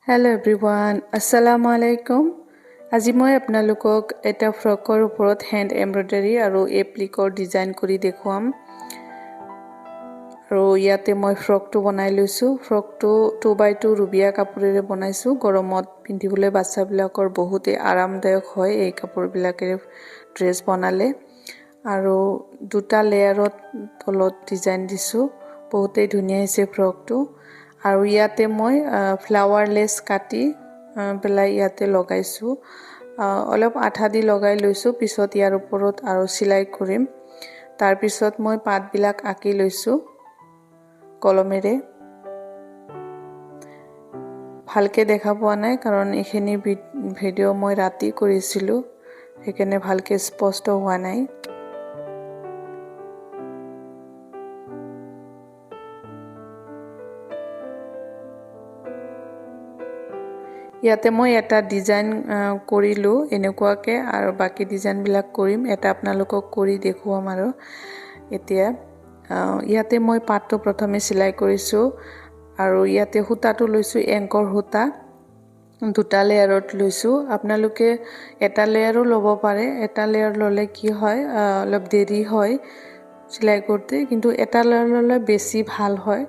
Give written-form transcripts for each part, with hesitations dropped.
Hello everyone, Assalamu alaikum. আজি মই আপোনালোকক এটা ফ্ৰকৰ ওপৰত হ্যান্ড এমব্ৰয়ডাৰী আৰু এপ্লিকৰ ডিজাইন কৰি দেখুৱাম। আৰু ইয়াতে মই ফ্ৰকটো বনাই লৈছো। ফ্ৰকটো 2x2 ৰুবিয়া কাপোৰেৰে বনাইছো। গৰমত পিন্ধিবলৈ বাচ্চাবিলাকৰ বহুতে আৰামদায়ক হয় এই কাপোৰবিলাকেৰে ড্ৰেছ বনালে। আৰু দুটা লেয়াৰত তলত ডিজাইন দিছো। বহুতেই ধুনীয়া হৈছে ফ্ৰকটো। আৰু ইয়াতে মই ফ্লাৱাৰলেছ কাটি পেলাই ইয়াতে লগাইছো। অলপ আঠা দি লগাই লৈছো, পিছত ইয়াৰ ওপৰত আৰু সিলাই কৰিম। তাৰ পিছত মই পাতবিলাক আঁকি লৈছো কলমেৰে। ভালকে দেখা পোৱা নাই কাৰণ এইখিনি ভিডিঅ' মই ৰাতি কৰিছিলো, সেইকাৰণে ভালকে স্পষ্ট হোৱা নাই। ইয়াতে মই এটা ডিজাইন কৰিলো এনেকুৱাকে, আৰু বাকি ডিজাইনবিলাক কৰিম। এটা আপোনালোকক কৰি দেখুৱাম। আৰু এতিয়া ইয়াতে মই পাতটো প্ৰথমে সিলাই কৰিছো, আৰু ইয়াতে সূতাটো লৈছো এংকৰ সূতা। দুটা লেয়াৰত লৈছো। আপোনালোকে এটা লেয়াৰো ল'ব পাৰে। এটা লেয়াৰ ল'লে কি হয়, অলপ দেৰি হয় সিলাই কৰতে, কিন্তু এটা লেয়াৰ ল'লে বেছি ভাল হয়।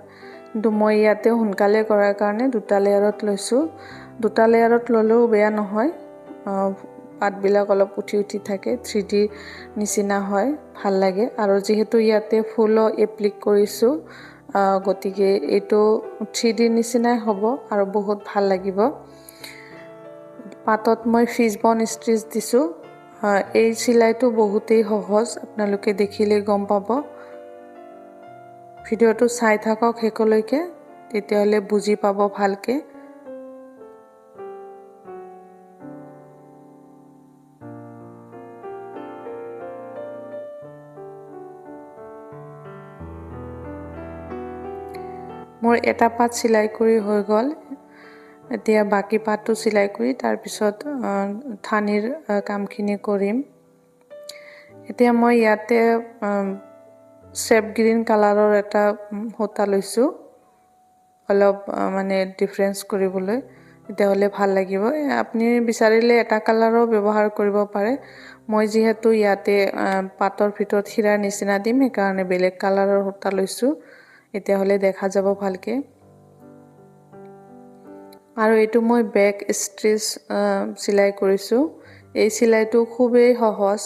কিন্তু মই ইয়াতে সোনকালে কৰাৰ কাৰণে দুটা লেয়াৰত লৈছো। দুটা লেয়াৰত ল'লেও বেয়া নহয়, পাতবিলাক অলপ উঠি উঠি থাকে, 3D নিচিনা হয়, ভাল লাগে। আৰু যেহেতু ইয়াতে ফুলো এপ্লিক কৰিছো, গতিকে এইটো 3D নিচিনাই হ'ব আৰু বহুত ভাল লাগিব। পাতত মই ফিশবন ষ্ট্ৰিচ দিছো। এই সিলাইটো বহুতেই সহজ, আপোনালোকে দেখিলে গম পাব। ভিডিঅ'টো চাই থাকক শেষলৈকে, তেতিয়াহ'লে বুজি পাব ভালকে। মোৰ এটা পাত সিলাই কৰি হৈ গ'ল। এতিয়া বাকি পাতটো সিলাই কৰি তাৰ পিছত ঠানিৰ কামখিনি কৰিম। এতিয়া মই ইয়াতে চেপ গ্ৰীন কালাৰৰ এটা সূতা লৈছো, অলপ মানে ডিফাৰেন্স কৰিবলৈ, তেতিয়াহ'লে ভাল লাগিব। আপুনি বিচাৰিলে এটা কালাৰো ব্যৱহাৰ কৰিব পাৰে। মই যিহেতু ইয়াতে পাতৰ ভিতৰত হিৰাৰ নিচিনা দিম, সেইকাৰণে বেলেগ কালাৰৰ সূতা লৈছো, তেতিয়াহ'লে দেখা যাব ভালকে। আৰু এইটো মই বেক ষ্ট্ৰিচ সিলাই কৰিছো। এই সিলাইটো খুবেই সহজ।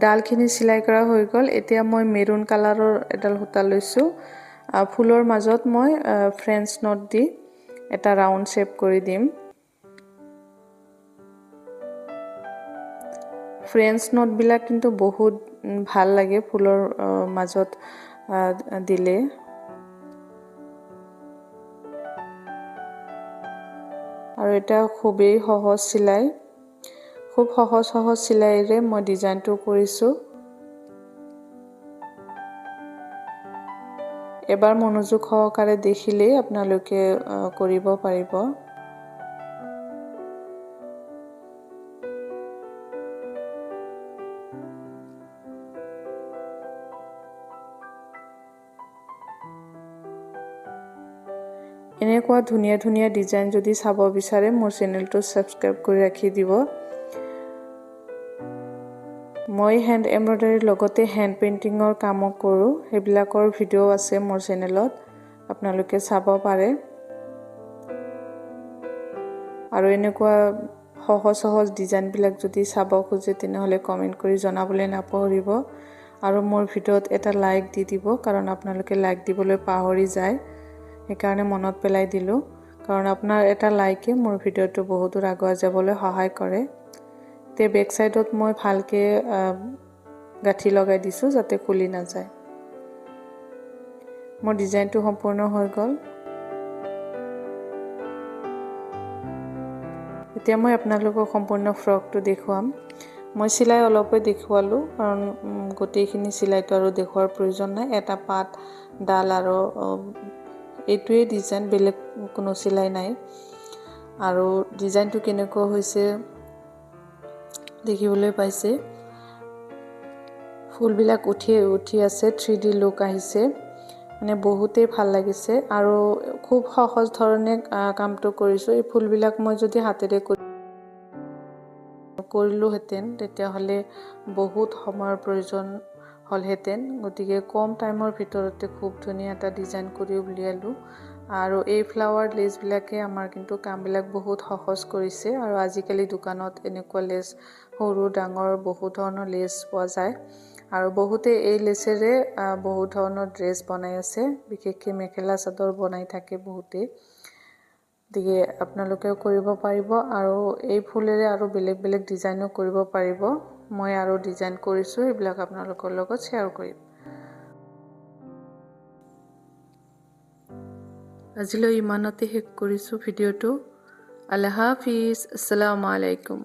ডালখিনি সিলাই কৰা হৈ গ'ল। এতিয়া মই মেৰুন কালাৰৰ এডাল সূতা লৈছো। ফুলৰ মাজত মই ফ্ৰেঞ্চ নট দি এটা ৰাউণ্ড শেপ কৰি দিম। ফ্ৰেঞ্চ নটবিলাক কিন্তু বহুত ভাল লাগে ফুলৰ মাজত দিলে। আৰু এটা খুবেই সহজ সিলাই, খুব সহজ সিলাইৰে মই ডিজাইনটো কৰিছো। এবাৰ মনোযোগ সহকাৰে দেখিলে আপোনালোকে কৰিব পাৰিব। এনেকুৱা ধুনীয়া ধুনীয়া ডিজাইন যদি চাব বিচাৰে, মোৰ চেনেলটো সাবস্ক্ৰাইব কৰি ৰাখি দিব। মই হ্যান্ড এমব্ৰয়ডাৰীৰ লগতে হ্যান্ড পেইন্টিঙৰ কামো কৰোঁ। সেইবিলাকৰ ভিডিঅ' আছে মোৰ চেনেলত, আপোনালোকে চাব পাৰে। আৰু এনেকুৱা সহজ ডিজাইনবিলাক যদি চাব খোজে, তেনেহ'লে কমেণ্ট কৰি জনাবলৈ নাপাহৰিব। আৰু মোৰ ভিডিঅ'ত এটা লাইক দি দিব, কাৰণ আপোনালোকে লাইক দিবলৈ পাহৰি যায়। সেইকাৰণে মনত পেলাই দিলোঁ, কাৰণ আপোনাৰ এটা লাইকে মোৰ ভিডিঅ'টো বহুত দূৰ আগুৱাই যাবলৈ সহায় কৰে। তে বেক সাইডত মই ভালকে গাঁঠি লগাই দিছো যাতে খুলি নাযায়। মোৰ ডিজাইনটো সম্পূৰ্ণ হৈ গ'ল। এতিয়া মই আপোনালোকক সম্পূৰ্ণ ফ্ৰকটো দেখুৱাম। মই চিলাই অলপে দেখুৱালোঁ কাৰণ গোটেইখিনি চিলাইটো আৰু দেখুৱাৰ প্ৰয়োজন নাই। এটা পাত ডাল আৰু এইটোৱে ডিজাইন, বেলেগ কোনো চিলাই নাই। আৰু ডিজাইনটো কেনেকুৱা হৈছে দেখিবলৈ পাইছে। ফুলবিলাক উঠি আছে, 3D লুক আহিছে, মানে বহুতেই ভাল লাগিছে। আৰু খুব সহজ ধৰণে কামটো কৰিছোঁ। এই ফুলবিলাক মই যদি হাতেৰে কৰিলোহেঁতেন তেতিয়াহ'লে বহুত সময়ৰ প্ৰয়োজন হ'লহেঁতেন। গতিকে কম টাইমৰ ভিতৰতে খুব ধুনীয়া এটা ডিজাইন কৰি উলিয়ালোঁ। আৰু এই ফ্লাৱাৰ লেচবিলাকে আমাৰ কিন্তু কামবিলাক বহুত সহজ কৰিছে। আৰু আজিকালি দোকানত এনেকুৱা লেচ সৰু ডাঙৰ বহুত ধৰণৰ লেচ পোৱা যায়। আৰু বহুতে এই লেচেৰে বহুত ধৰণৰ ড্ৰেছ বনাই আছে, বিশেষকৈ মেখেলা চাদৰ বনাই থাকে বহুতে। গতিকে আপোনালোকেও কৰিব পাৰিব আৰু এই ফুলেৰে আৰু বেলেগ বেলেগ ডিজাইনো কৰিব পাৰিব। মই আৰু ডিজাইন কৰিছোঁ, এইবিলাক আপোনালোকৰ লগত শ্বেয়াৰ কৰিম। আজিলৈ ইমানতে শেষ কৰিছোঁ ভিডিঅ'টো। আল্লাহ হাফিজ, আসসালামু আলাইকুম।